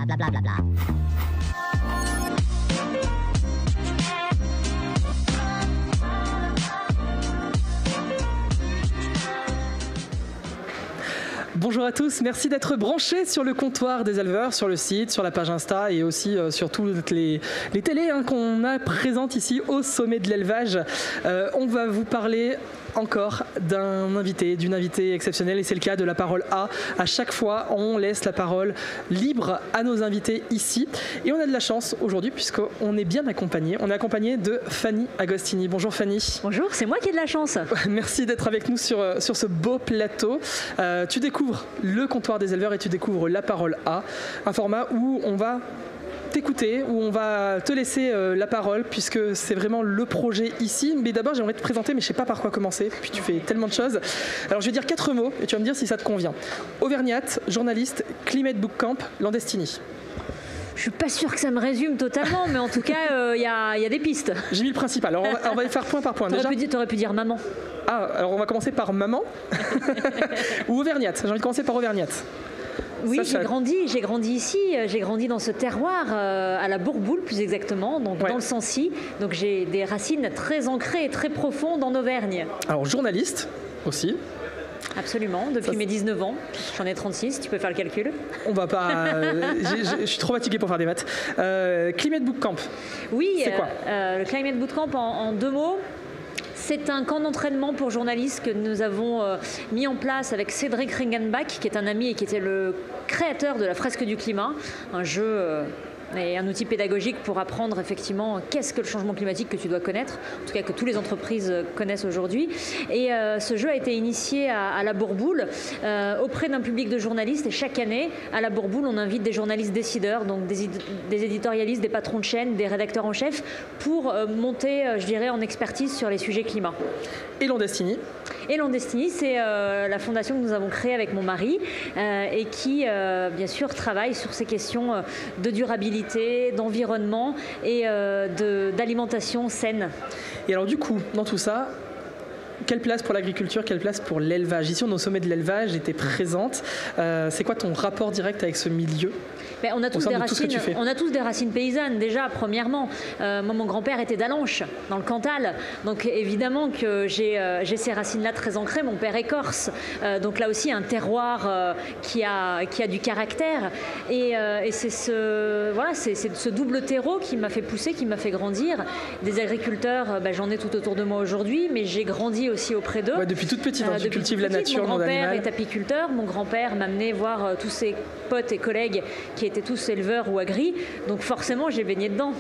Blablabla. Bonjour à tous, merci d'être branchés sur le comptoir des éleveurs, sur le site, sur la page Insta et aussi sur toutes les télés qu'on a présentes ici au sommet de l'élevage. On va vous parler encore d'une invitée exceptionnelle et c'est le cas de La Parole A. À chaque fois, on laisse la parole libre à nos invités ici et on a de la chance aujourd'hui puisqu'on est bien accompagné. On est accompagné de Fanny Agostini. Bonjour Fanny. Bonjour, c'est moi qui ai de la chance. Merci d'être avec nous sur ce beau plateau. Tu découvres le comptoir des éleveurs et tu découvres La Parole A, un format où on va t'écouter, où on va te laisser la parole puisque c'est vraiment le projet ici. Mais d'abord, j'aimerais te présenter, mais je ne sais pas par quoi commencer. Puis tu fais tellement de choses. Alors, je vais dire 4 mots et tu vas me dire si ça te convient. Auvergnate, journaliste, Climate Bootcamp, Landestini. Je suis pas sûre que ça me résume totalement, mais en tout cas, il y a des pistes. J'ai mis le principal. Alors, on va faire point par point. T'aurais pu dire maman. Ah, alors on va commencer par maman ou Auvergnate. J'ai envie de commencer par Auvergnate. Oui, j'ai grandi ici, j'ai grandi dans ce terroir, à la Bourboule plus exactement, donc dans le Sancy. Donc j'ai des racines très ancrées et très profondes en Auvergne. Alors journaliste aussi. Absolument, depuis mes 19 ans. J'en ai 36, tu peux faire le calcul. On va pas... je suis trop fatigué pour faire des maths. Climate Bootcamp. Oui, c'est quoi le Climate Bootcamp en 2 mots. C'est un camp d'entraînement pour journalistes que nous avons mis en place avec Cédric Ringenbach, qui est un ami et qui était le créateur de la fresque du climat, un jeu et un outil pédagogique pour apprendre effectivement qu'est-ce que le changement climatique que tu dois connaître, en tout cas que toutes les entreprises connaissent aujourd'hui. Et ce jeu a été initié à la Bourboule auprès d'un public de journalistes et chaque année à la Bourboule on invite des journalistes décideurs, donc des éditorialistes, des patrons de chaîne, des rédacteurs en chef pour monter, je dirais, en expertise sur les sujets climat. Et Landestini. Et Landestini, c'est la fondation que nous avons créée avec mon mari et qui, bien sûr, travaille sur ces questions de durabilité, d'environnement et d'alimentation saine. Et alors du coup, dans tout ça, quelle place pour l'agriculture, quelle place pour l'élevage? Ici, on est au sommet de l'élevage, j'étais présente. C'est quoi ton rapport direct avec ce milieu? On a tous des racines paysannes, déjà, premièrement. Moi, mon grand-père était d'Allanche, dans le Cantal. Donc, évidemment que j'ai ces racines-là très ancrées. Mon père est corse. Donc, là aussi, un terroir qui a du caractère. Et c'est ce double terreau qui m'a fait pousser, qui m'a fait grandir. Des agriculteurs, j'en ai tout autour de moi aujourd'hui, mais j'ai grandi aussi auprès d'eux. Ouais, depuis toute petite, tu cultives la nature, mon grand-père est apiculteur. Mon grand-père m'a amené voir tous ses potes et collègues qui étaient tous éleveurs ou agris, donc forcément j'ai baigné dedans.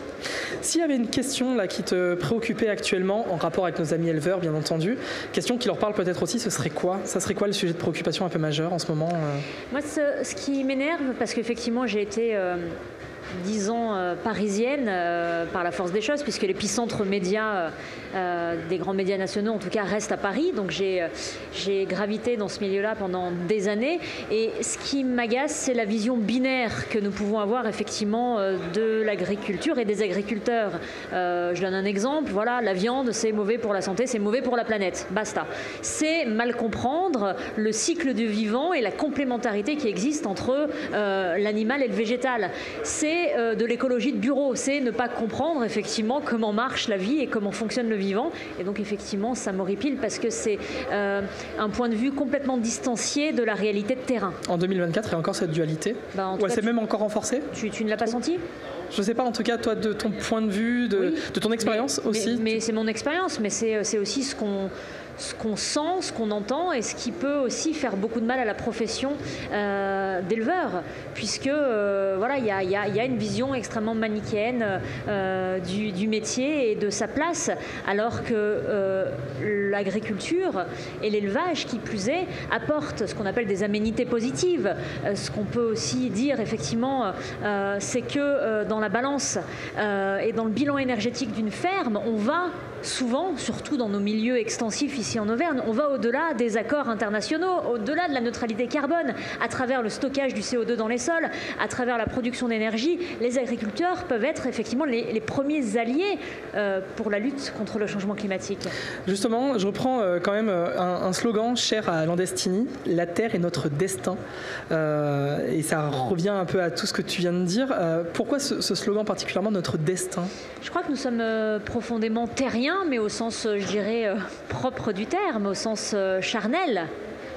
S'il y avait une question là qui te préoccupait actuellement en rapport avec nos amis éleveurs, bien entendu, question qui leur parle peut-être aussi, ce serait quoi? Ça serait quoi le sujet de préoccupation un peu majeur en ce moment? Moi, ce qui m'énerve, parce qu'effectivement j'ai été 10 ans parisienne par la force des choses, puisque l'épicentre média des grands médias nationaux en tout cas reste à Paris, donc j'ai gravité dans ce milieu-là pendant des années et ce qui m'agace c'est la vision binaire que nous pouvons avoir effectivement de l'agriculture et des agriculteurs. Je donne un exemple, voilà, la viande c'est mauvais pour la santé, c'est mauvais pour la planète, basta. C'est mal comprendre le cycle du vivant et la complémentarité qui existe entre l'animal et le végétal. C'est de l'écologie de bureau, c'est ne pas comprendre effectivement comment marche la vie et comment fonctionne le vivant. Et donc effectivement, ça m'horripile parce que c'est un point de vue complètement distancié de la réalité de terrain. En 2024, il y a encore cette dualité? Ou elle s'est même encore renforcée? Tu ne l'as pas senti? Je ne sais pas, en tout cas, toi, de ton point de vue, de ton expérience aussi. Mais c'est mon expérience, mais c'est aussi ce qu'on sent, ce qu'on entend et ce qui peut aussi faire beaucoup de mal à la profession d'éleveur, puisque voilà, il y a une vision extrêmement manichéenne du métier et de sa place, alors que l'agriculture et l'élevage, qui plus est, apportent ce qu'on appelle des aménités positives. Ce qu'on peut aussi dire, effectivement, c'est que dans la balance et dans le bilan énergétique d'une ferme, on va souvent, surtout dans nos milieux extensifs ici en Auvergne, on va au-delà des accords internationaux, au-delà de la neutralité carbone, à travers le stockage du CO2 dans les sols, à travers la production d'énergie. Les agriculteurs peuvent être effectivement les premiers alliés pour la lutte contre le changement climatique. Justement, je reprends quand même un slogan cher à Landestini, la terre est notre destin. Et ça revient un peu à tout ce que tu viens de dire. Pourquoi ce slogan particulièrement, notre destin? Je crois que nous sommes profondément terriens, mais au sens, je dirais, propre du terme, au sens charnel.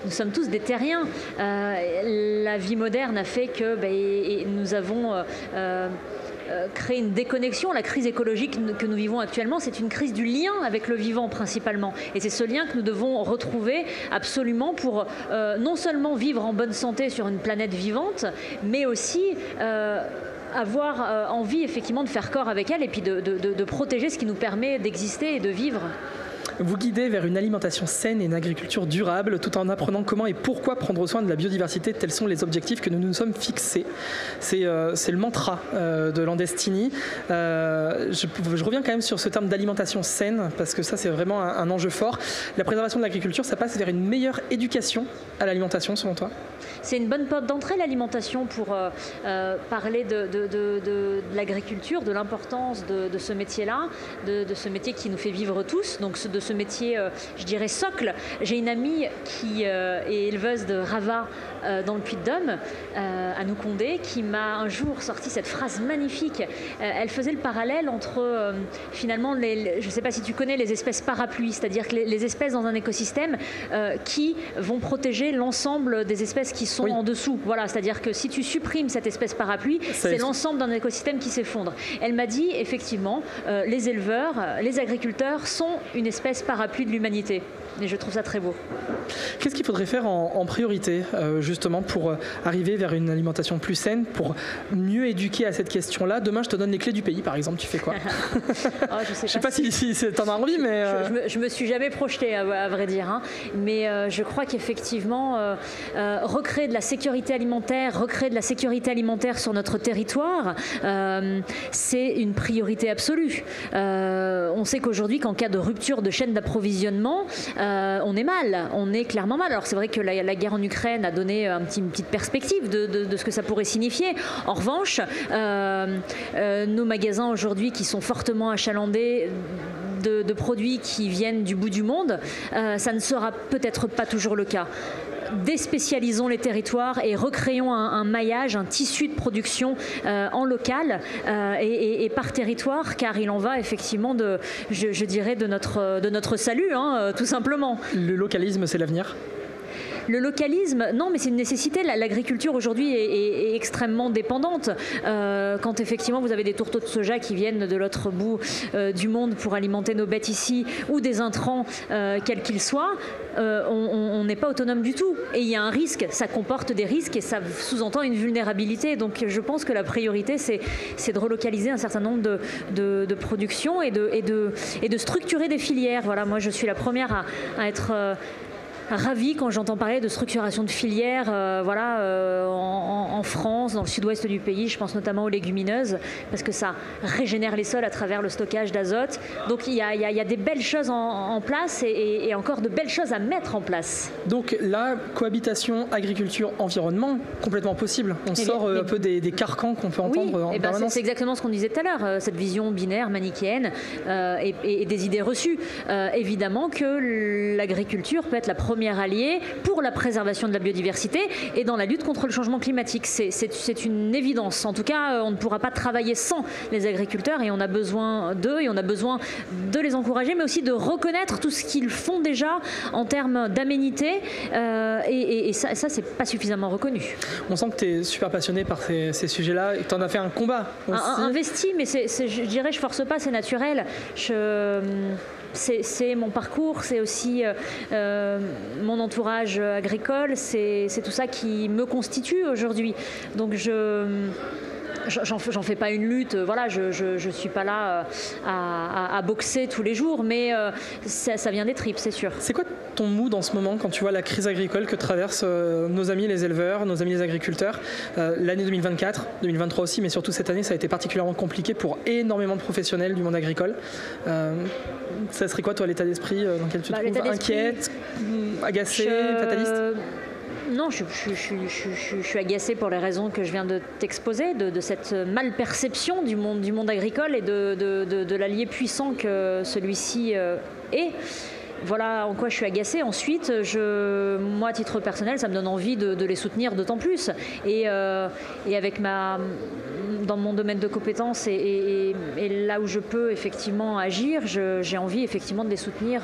Nous sommes tous des terriens. La vie moderne a fait que nous avons créé une déconnexion. La crise écologique que nous vivons actuellement, c'est une crise du lien avec le vivant principalement. Et c'est ce lien que nous devons retrouver absolument pour non seulement vivre en bonne santé sur une planète vivante, mais aussi avoir envie effectivement de faire corps avec elle et puis de protéger ce qui nous permet d'exister et de vivre. Vous guidez vers une alimentation saine et une agriculture durable, tout en apprenant comment et pourquoi prendre soin de la biodiversité. Tels sont les objectifs que nous nous sommes fixés. C'est le mantra de Landestini. Je reviens quand même sur ce terme d'alimentation saine, parce que ça, c'est vraiment un enjeu fort. La préservation de l'agriculture, ça passe vers une meilleure éducation à l'alimentation, selon toi? C'est une bonne porte d'entrée, l'alimentation, pour parler de l'agriculture, de l'importance de ce métier-là, de ce métier qui nous fait vivre tous, donc de ce métier, je dirais, socle. J'ai une amie qui est éleveuse de ravats dans le Puy-de-Dôme, à Noucondé, qui m'a un jour sorti cette phrase magnifique. Elle faisait le parallèle entre, finalement, je ne sais pas si tu connais les espèces parapluies, c'est-à-dire que les espèces dans un écosystème qui vont protéger l'ensemble des espèces qui sont en dessous. Voilà, c'est-à-dire que si tu supprimes cette espèce parapluie, c'est l'ensemble d'un écosystème qui s'effondre. Elle m'a dit, effectivement, les éleveurs, les agriculteurs sont une espèce parapluie de l'humanité. Et je trouve ça très beau. Qu'est-ce qu'il faudrait faire en priorité, justement, pour arriver vers une alimentation plus saine, pour mieux éduquer à cette question-là? Demain, je te donne les clés du pays, par exemple. Tu fais quoi? Je sais pas si tu en as envie, mais... Je me suis jamais projetée, à vrai dire. Hein. Mais je crois qu'effectivement, recréer de la sécurité alimentaire sur notre territoire, c'est une priorité absolue. On sait qu'aujourd'hui, qu'en cas de rupture de chaîne d'approvisionnement, on est mal, on est clairement mal. Alors c'est vrai que la guerre en Ukraine a donné une petite perspective de ce que ça pourrait signifier. En revanche, nos magasins aujourd'hui qui sont fortement achalandés de produits qui viennent du bout du monde, ça ne sera peut-être pas toujours le cas. Déspécialisons les territoires et recréons un maillage, un tissu de production en local et par territoire, car il en va effectivement je dirais de notre salut, hein, tout simplement. Le localisme, c'est l'avenir? Le localisme, non, mais c'est une nécessité. L'agriculture aujourd'hui est extrêmement dépendante. Quand effectivement vous avez des tourteaux de soja qui viennent de l'autre bout du monde pour alimenter nos bêtes ici, ou des intrants quels qu'ils soient, on n'est pas autonome du tout. Et il y a un risque, ça comporte des risques et ça sous-entend une vulnérabilité. Donc je pense que la priorité, c'est de relocaliser un certain nombre de productions et de structurer des filières. Voilà, moi je suis la première à être... ravie quand j'entends parler de structuration de filières en France, dans le sud-ouest du pays. Je pense notamment aux légumineuses, parce que ça régénère les sols à travers le stockage d'azote. Donc il y a des belles choses en place et encore de belles choses à mettre en place. Donc la cohabitation agriculture-environnement, complètement possible. On sort un peu des carcans qu'on peut entendre en permanence. C'est exactement ce qu'on disait tout à l'heure, cette vision binaire, manichéenne et des idées reçues. Évidemment que l'agriculture peut être la première alliée pour la préservation de la biodiversité et dans la lutte contre le changement climatique. C'est une évidence. En tout cas, on ne pourra pas travailler sans les agriculteurs et on a besoin d'eux et on a besoin de les encourager, mais aussi de reconnaître tout ce qu'ils font déjà en termes d'aménité et ça, c'est pas suffisamment reconnu. On sent que tu es super passionné par ces sujets-là et que tu en as fait un combat aussi. Investi, mais je dirais, je force pas, c'est naturel. C'est mon parcours, c'est aussi mon entourage agricole, c'est tout ça qui me constitue aujourd'hui. Donc j'en fais pas une lutte, voilà, je suis pas là à boxer tous les jours, mais ça vient des tripes, c'est sûr. C'est quoi ton mood en ce moment quand tu vois la crise agricole que traversent nos amis les éleveurs, nos amis les agriculteurs? L'année 2024, 2023 aussi, mais surtout cette année, ça a été particulièrement compliqué pour énormément de professionnels du monde agricole. Ça serait quoi, toi, l'état d'esprit dans lequel tu te trouves? Inquiète, agacée, fataliste? Non, je suis agacée pour les raisons que je viens de t'exposer, de cette mal-perception du monde agricole et de l'allié puissant que celui-ci est. Voilà en quoi je suis agacée. Ensuite, moi, à titre personnel, ça me donne envie de les soutenir d'autant plus. Et avec dans mon domaine de compétences et là où je peux effectivement agir, j'ai envie effectivement de les soutenir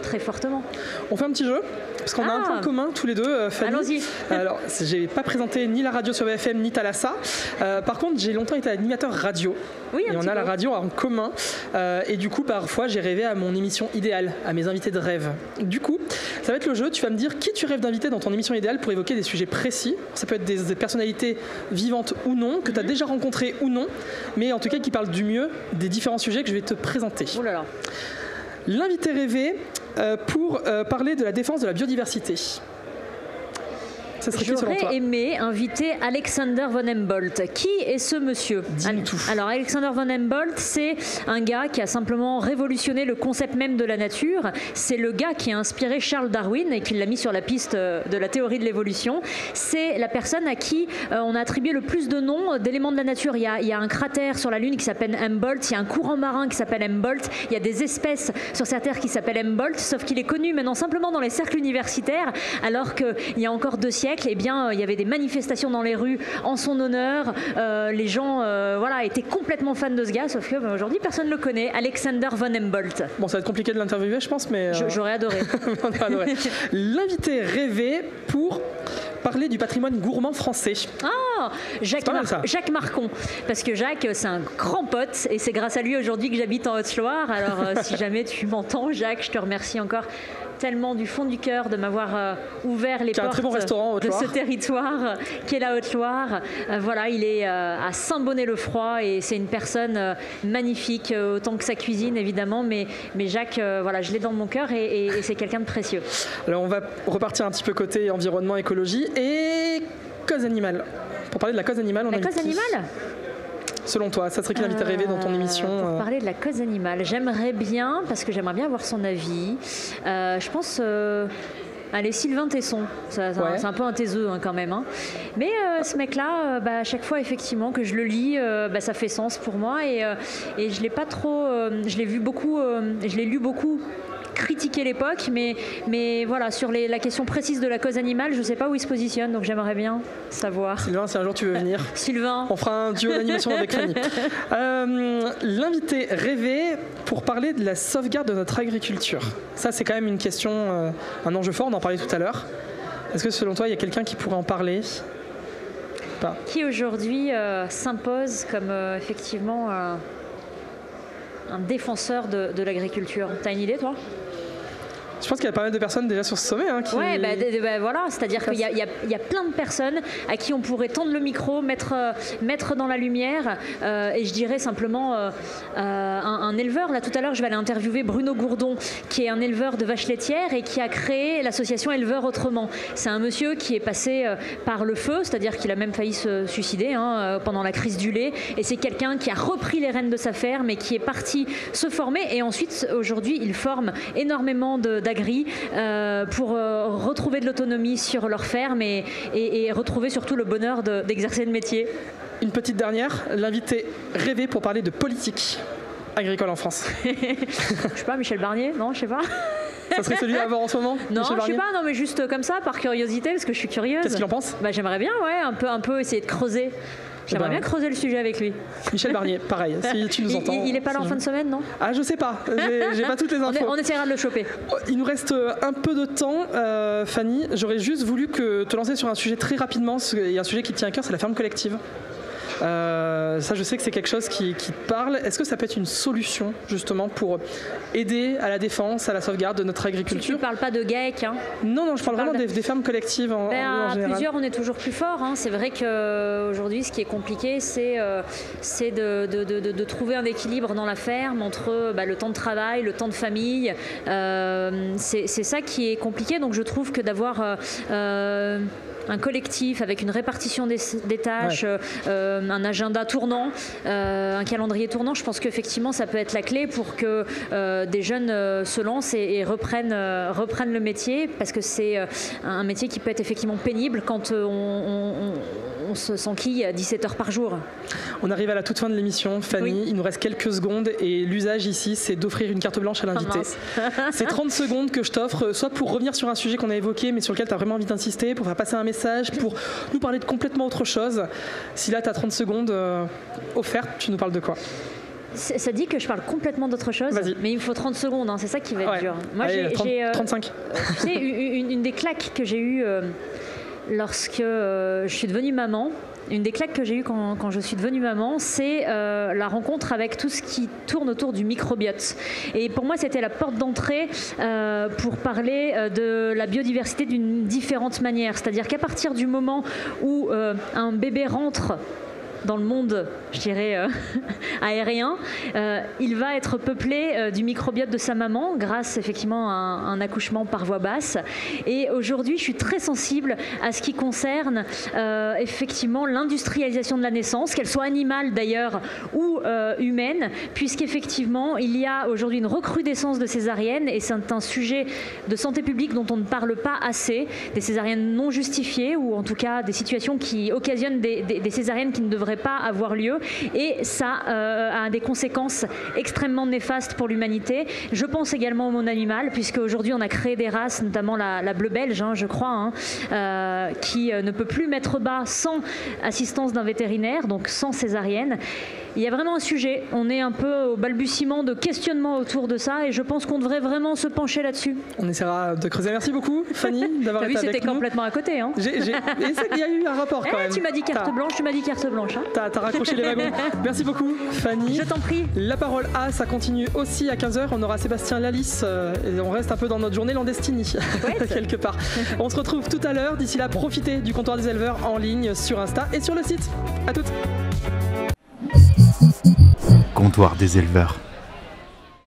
très fortement. On fait un petit jeu parce qu'on a un point commun tous les deux, Fanny. Allons-y. Alors, j'ai pas présenté ni la radio sur BFM ni Thalassa. Par contre, j'ai longtemps été animateur radio. Oui, et on a la radio en commun. Et du coup, parfois, j'ai rêvé à mon émission idéale, à mes invités de rêve. Du coup, ça va être le jeu. Tu vas me dire qui tu rêves d'inviter dans ton émission idéale pour évoquer des sujets précis. Ça peut être des personnalités vivantes ou non, que tu as déjà rencontrées ou non, mais en tout cas qui parlent du mieux des différents sujets que je vais te présenter. Oh là là. L'invité rêvé pour parler de la défense de la biodiversité. J'aurais aimé inviter Alexander von Humboldt. Qui est ce monsieur? Dis-nous tout. Alors, Alexander von Humboldt, c'est un gars qui a simplement révolutionné le concept même de la nature. C'est le gars qui a inspiré Charles Darwin et qui l'a mis sur la piste de la théorie de l'évolution. C'est la personne à qui on a attribué le plus de noms d'éléments de la nature. Il y a un cratère sur la Lune qui s'appelle Humboldt. Il y a un courant marin qui s'appelle Humboldt. Il y a des espèces sur cette Terre qui s'appellent Humboldt, sauf qu'il est connu maintenant simplement dans les cercles universitaires, alors qu'il y a encore 2 siècles, eh bien, il y avait des manifestations dans les rues en son honneur. Les gens étaient complètement fans de ce gars, sauf qu'aujourd'hui, personne ne le connaît. Alexander von Humboldt. Bon, ça va être compliqué de l'interviewer, je pense, mais... J'aurais adoré. L'invité rêvé pour parler du patrimoine gourmand français. Ah, Jacques Marcon. Parce que Jacques, c'est un grand pote et c'est grâce à lui aujourd'hui que j'habite en Haute-Loire. Alors, si jamais tu m'entends, Jacques, je te remercie encore tellement du fond du cœur de m'avoir ouvert les portes de ce territoire qui est la Haute-Loire. Voilà, il est à Saint-Bonnet-le-Froid et c'est une personne magnifique, autant que sa cuisine évidemment, mais Jacques, je l'ai dans mon cœur et c'est quelqu'un de précieux. Alors on va repartir un petit peu côté environnement, écologie et cause animale. Pour parler de la cause animale, La cause animale ? Selon toi, ça serait qui l'invité rêvé dans ton émission? Pour parler de la cause animale, j'aimerais bien, parce que j'aimerais bien avoir son avis, je pense... Allez, Sylvain Tesson, c'est un peu un taiseux quand même. Hein. Mais ce mec-là, à chaque fois effectivement que je le lis, ça fait sens pour moi et je l'ai pas trop, je l'ai vu beaucoup, je l'ai lu beaucoup. Critiquer l'époque, mais voilà, sur la question précise de la cause animale, je ne sais pas où il se positionne, donc j'aimerais bien savoir. Sylvain, si un jour tu veux venir, Sylvain, on fera un duo d'animation avec Fanny. L'invité rêvé pour parler de la sauvegarde de notre agriculture. Ça, c'est quand même une question, un enjeu fort, on en parlait tout à l'heure. Est-ce que selon toi, il y a quelqu'un qui pourrait en parler? Pas. Qui aujourd'hui s'impose comme effectivement un défenseur de l'agriculture? T'as une idée, toi? Je pense qu'il y a pas mal de personnes déjà sur ce sommet. Qui... Ouais, voilà, c'est-à-dire qu'il y a plein de personnes à qui on pourrait tendre le micro, mettre dans la lumière. Et je dirais simplement un éleveur. Là, tout à l'heure, je vais aller interviewer Bruno Gourdon, qui est un éleveur de vaches laitières et qui a créé l'association Éleveurs Autrement. C'est un monsieur qui est passé par le feu, c'est-à-dire qu'il a même failli se suicider pendant la crise du lait. Et c'est quelqu'un qui a repris les rênes de sa ferme et qui est parti se former. Et ensuite, aujourd'hui, il forme énormément d'agri pour retrouver de l'autonomie sur leur ferme et retrouver surtout le bonheur d'exercer le métier. Une petite dernière, l'invité rêvé pour parler de politique agricole en France. Je sais pas, Michel Barnier? Non, je sais pas. Ça serait celui à voir en ce moment? Non, je sais pas, non, mais juste comme ça, par curiosité, parce que je suis curieuse. Qu'est-ce qu'il en pense? J'aimerais bien, un peu essayer de creuser. J'aimerais bien creuser le sujet avec lui. Michel Barnier, pareil, si tu nous entends. Il n'est pas là en fin de semaine, non? Ah, je sais pas, j'ai pas toutes les infos. On essaiera de le choper. Il nous reste un peu de temps, Fanny. J'aurais juste voulu te lancer sur un sujet très rapidement. Il y a un sujet qui te tient à cœur, c'est la ferme collective. Ça, je sais que c'est quelque chose qui te parle. Est-ce que ça peut être une solution justement pour aider à la défense, à la sauvegarde de notre agriculture? Tu ne parles pas de GAEC, hein? Non, je parle vraiment des fermes collectives en général. À plusieurs, on est toujours plus fort, hein. C'est vrai qu'aujourd'hui, ce qui est compliqué, c'est de trouver un équilibre dans la ferme entre le temps de travail, le temps de famille. C'est ça qui est compliqué. Donc je trouve que d'avoir un collectif avec une répartition des tâches, un agenda tournant, un calendrier tournant, je pense qu'effectivement ça peut être la clé pour que des jeunes se lancent et reprennent le métier, parce que c'est un métier qui peut être effectivement pénible quand on se s'enquille 17 heures par jour. On arrive à la toute fin de l'émission, Fanny. Oui. Il nous reste quelques secondes et l'usage ici, c'est d'offrir une carte blanche à l'invité. C'est 30 secondes que je t'offre, soit pour revenir sur un sujet qu'on a évoqué, mais sur lequel tu as vraiment envie d'insister, pour faire passer un message, pour nous parler de complètement autre chose. Si là, tu as 30 secondes offertes, tu nous parles de quoi? Ça dit que je parle complètement d'autre chose, mais il me faut 30 secondes, hein, c'est ça qui va être dur. Moi, allez, 35. Tu sais, une des claques que j'ai eues lorsque je suis devenue maman, une des claques que j'ai eues quand je suis devenue maman, c'est la rencontre avec tout ce qui tourne autour du microbiote. Et pour moi, c'était la porte d'entrée pour parler de la biodiversité d'une différente manière. C'est-à-dire qu'à partir du moment où un bébé rentre dans le monde, je dirais, aérien, il va être peuplé du microbiote de sa maman grâce effectivement à un accouchement par voie basse. Et aujourd'hui, je suis très sensible à ce qui concerne effectivement l'industrialisation de la naissance, qu'elle soit animale d'ailleurs ou humaine, puisqu'effectivement, il y a aujourd'hui une recrudescence de césariennes et c'est un sujet de santé publique dont on ne parle pas assez, des césariennes non justifiées ou en tout cas des situations qui occasionnent des césariennes qui ne devraient pas avoir lieu, et ça a des conséquences extrêmement néfastes pour l'humanité. Je pense également au monde animal, puisque aujourd'hui on a créé des races, notamment la bleu belge, hein, je crois, qui ne peut plus mettre bas sans assistance d'un vétérinaire, donc sans césarienne. Il y a vraiment un sujet, on est un peu au balbutiement de questionnement autour de ça, et je pense qu'on devrait vraiment se pencher là-dessus. On essaiera de creuser. Merci beaucoup, Fanny, d'avoir été avec nous. C'était complètement à côté. Hein. Il y a eu un rapport quand même. Tu m'as dit carte blanche, Hein. T'as raccroché les wagons. Merci beaucoup, Fanny. Je t'en prie. La parole A, ça continue aussi à 15h. On aura Sébastien Lalice et on reste un peu dans notre journée Landestini, quelque part. On se retrouve tout à l'heure. D'ici là, profitez du comptoir des éleveurs en ligne sur Insta et sur le site. À toutes. Comptoir des éleveurs.